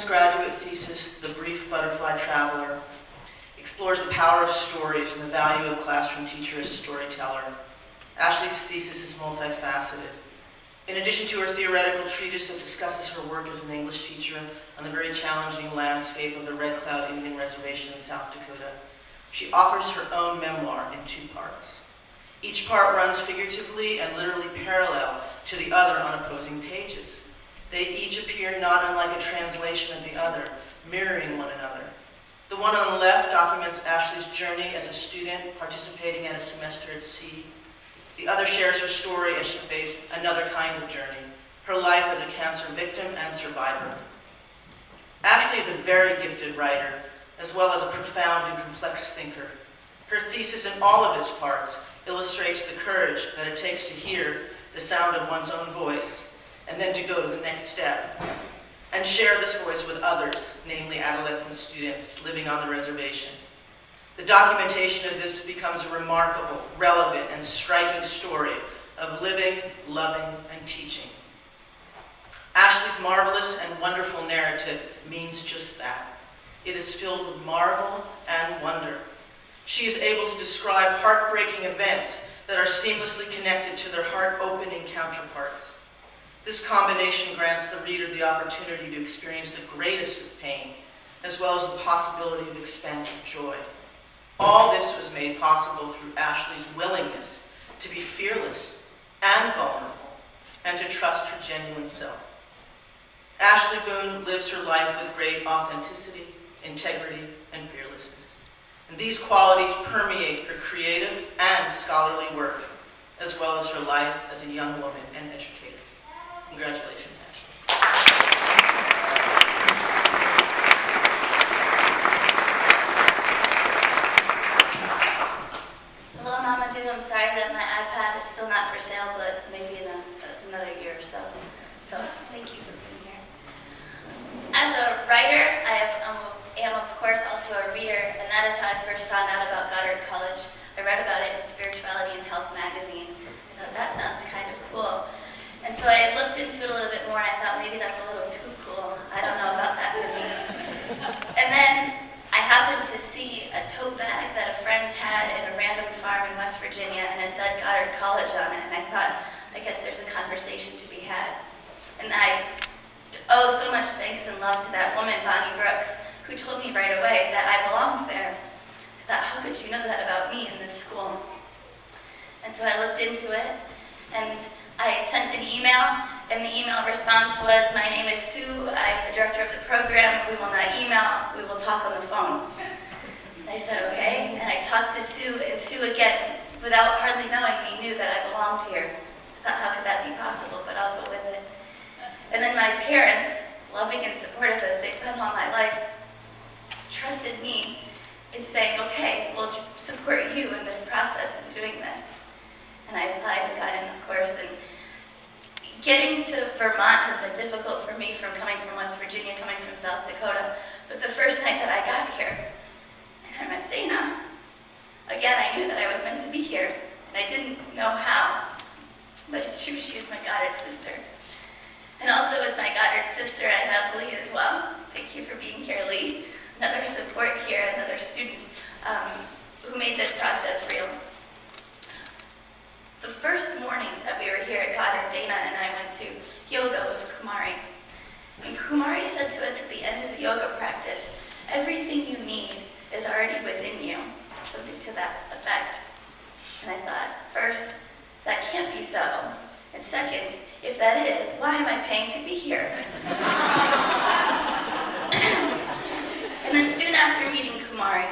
woman's graduate thesis, The Brief Butterfly Traveler, explores the power of stories and the value of classroom teacher as storyteller. Ashley's thesis is multifaceted. In addition to her theoretical treatise that discusses her work as an English teacher on the very challenging landscape of the Red Cloud Indian Reservation in South Dakota, she offers her own memoir in 2 parts. Each part runs figuratively and literally parallel to the other on opposing pages. They each appear not unlike a translation of the other, mirroring one another. The one on the left documents Ashley's journey as a student participating in a semester at sea. The other shares her story as she faced another kind of journey, her life as a cancer victim and survivor. Ashley is a very gifted writer, as well as a profound and complex thinker. Her thesis in all of its parts illustrates the courage that it takes to hear the sound of one's own voice, and then to go to the next step, and share this voice with others, namely adolescent students living on the reservation. The documentation of this becomes a remarkable, relevant, and striking story of living, loving, and teaching. Ashley's marvelous and wonderful narrative means just that. It is filled with marvel and wonder. She is able to describe heartbreaking events that are seamlessly connected to their heart-opening counterparts. This combination grants the reader the opportunity to experience the greatest of pain, as well as the possibility of expansive joy. All this was made possible through Ashley's willingness to be fearless and vulnerable, and to trust her genuine self. Ashley Boone lives her life with great authenticity, integrity, and fearlessness. And these qualities permeate her creative and scholarly work, as well as her life as a young woman and educator. Congratulations, Ashley. Hello, Mamadou. I'm sorry that my iPad is still not for sale, but maybe in another year or so. So thank you for being here. As a writer, I am of course also a reader, and that is how I first found out about Goddard College. I read about it in Spirituality and Health magazine. I thought that sounds kind of cool. And so I looked into it a little bit more, and I thought maybe that's a little too cool. I don't know about that for me. And then I happened to see a tote bag that a friend had in a random farm in West Virginia, and it said Goddard College on it, and I thought, I guess there's a conversation to be had. And I owe so much thanks and love to that woman, Bonnie Brooks, who told me right away that I belonged there. I thought, how could you know that about me in this school? And so I looked into it, and I sent an email, and the email response was, my name is Sue, I'm the director of the program, we will not email, we will talk on the phone. And I said, okay, and I talked to Sue, and Sue again, without hardly knowing me, knew that I belonged here. I thought, how could that be possible, but I'll go with it. And then my parents, loving and supportive as they've been all my life, trusted me in saying, okay, we'll support you in this process and doing this. And I applied and got in, of course. And getting to Vermont has been difficult for me from coming from West Virginia, coming from South Dakota. But the first night that I got here, and I met Dana, again, I knew that I was meant to be here. And I didn't know how. But it's true, she was my Goddard sister. And also with my Goddard sister, I have Lee as well. Thank you for being here, Lee. Another support here, another student who made this process real. The first morning that we were here at Goddard, Dana and I went to yoga with Kumari. And Kumari said to us at the end of the yoga practice, everything you need is already within you, or something to that effect. And I thought, first, that can't be so. And second, if that is, why am I paying to be here? And then soon after meeting Kumari,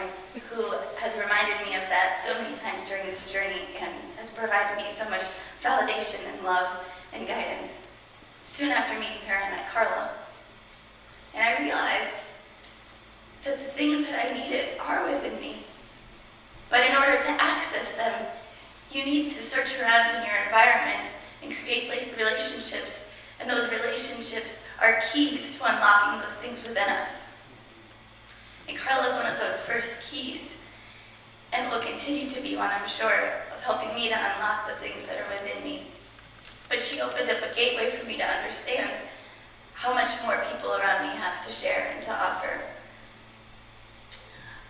who has reminded me of that so many times during this journey and has provided me so much validation and love and guidance, soon after meeting her, I met Carla. And I realized that the things that I needed are within me. But in order to access them, you need to search around in your environment and create relationships, and those relationships are keys to unlocking those things within us. And Carla is one of those first keys, and will continue to be one, I'm sure, of helping me to unlock the things that are within me. But she opened up a gateway for me to understand how much more people around me have to share and to offer.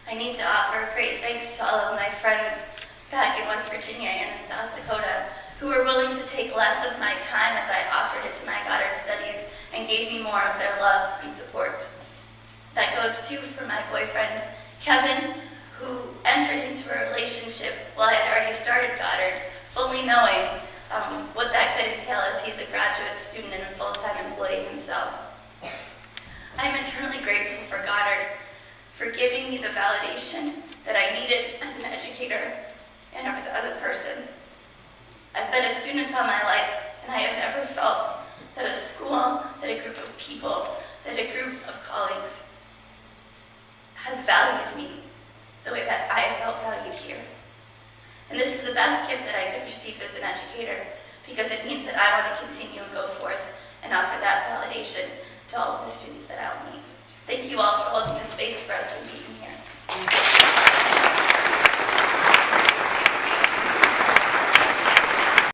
I need to offer great thanks to all of my friends back in West Virginia and in South Dakota who were willing to take less of my time as I offered it to my Goddard studies and gave me more of their love and support. That goes too for my boyfriend, Kevin, who entered into a relationship while I had already started Goddard, fully knowing what that could entail as he's a graduate student and a full-time employee himself. I'm eternally grateful for Goddard for giving me the validation that I needed as an educator and as a person. I've been a student all my life, and I have never felt that a school, that a group of people, that a group of colleagues has valued me the way that I have felt valued here. And this is the best gift that I could receive as an educator, because it means that I want to continue and go forth and offer that validation to all of the students that I'll meet. Thank you all for holding this space.